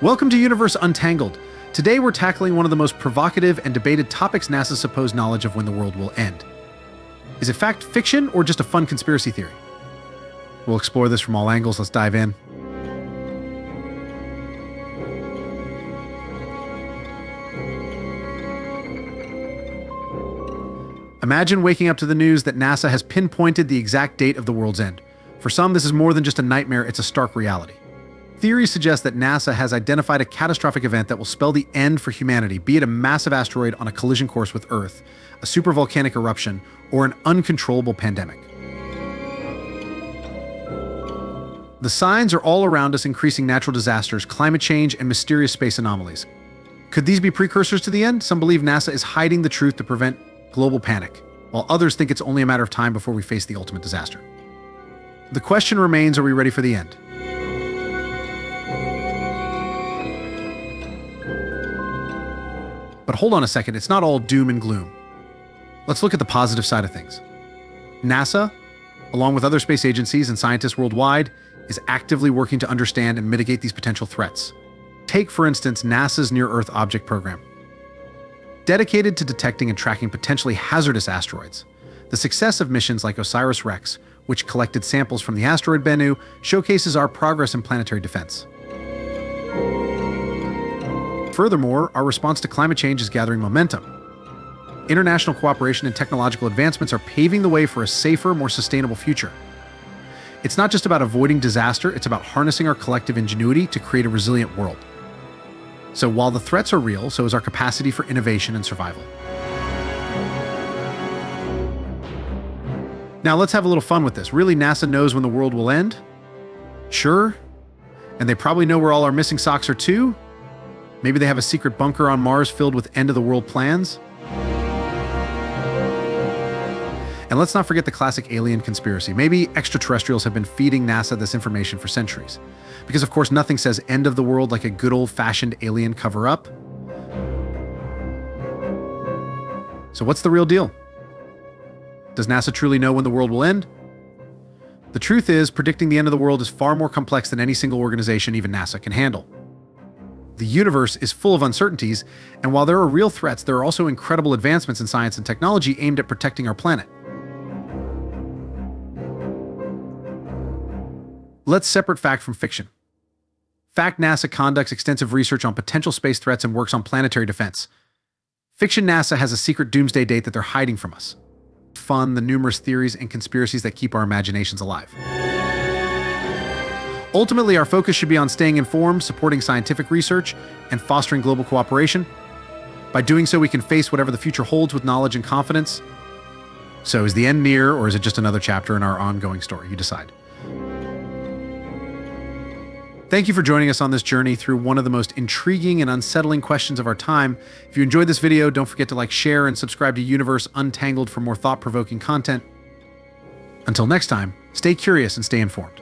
Welcome to Universe Untangled. Today we're tackling one of the most provocative and debated topics: NASA's supposed knowledge of when the world will end. Is it fact, fiction, or just a fun conspiracy theory? We'll explore this from all angles. Let's dive in. Imagine waking up to the news that NASA has pinpointed the exact date of the world's end. For some, this is more than just a nightmare, it's a stark reality. Theories suggest that NASA has identified a catastrophic event that will spell the end for humanity, be it a massive asteroid on a collision course with Earth, a supervolcanic eruption, or an uncontrollable pandemic. The signs are all around us: increasing natural disasters, climate change, and mysterious space anomalies. Could these be precursors to the end? Some believe NASA is hiding the truth to prevent global panic, while others think it's only a matter of time before we face the ultimate disaster. The question remains, are we ready for the end? But hold on a second, it's not all doom and gloom. Let's look at the positive side of things. NASA, along with other space agencies and scientists worldwide, is actively working to understand and mitigate these potential threats. Take, for instance, NASA's Near-Earth Object Program. Dedicated to detecting and tracking potentially hazardous asteroids, the success of missions like OSIRIS-REx, which collected samples from the asteroid Bennu, showcases our progress in planetary defense. Furthermore, our response to climate change is gathering momentum. International cooperation and technological advancements are paving the way for a safer, more sustainable future. It's not just about avoiding disaster, it's about harnessing our collective ingenuity to create a resilient world. So while the threats are real, so is our capacity for innovation and survival. Now let's have a little fun with this. Really, NASA knows when the world will end? Sure. And they probably know where all our missing socks are too? Maybe they have a secret bunker on Mars filled with end-of-the-world plans? And let's not forget the classic alien conspiracy. Maybe extraterrestrials have been feeding NASA this information for centuries. Because of course nothing says end of the world like a good old-fashioned alien cover-up. So what's the real deal? Does NASA truly know when the world will end? The truth is, predicting the end of the world is far more complex than any single organization, even NASA, can handle. The universe is full of uncertainties, and while there are real threats, there are also incredible advancements in science and technology aimed at protecting our planet. Let's separate fact from fiction. Fact: NASA conducts extensive research on potential space threats and works on planetary defense. Fiction: NASA has a secret doomsday date that they're hiding from us. Fun: the numerous theories and conspiracies that keep our imaginations alive. Ultimately, our focus should be on staying informed, supporting scientific research, and fostering global cooperation. By doing so, we can face whatever the future holds with knowledge and confidence. So is the end near, or is it just another chapter in our ongoing story? You decide. Thank you for joining us on this journey through one of the most intriguing and unsettling questions of our time. If you enjoyed this video, don't forget to like, share, and subscribe to Universe Untangled for more thought-provoking content. Until next time, stay curious and stay informed.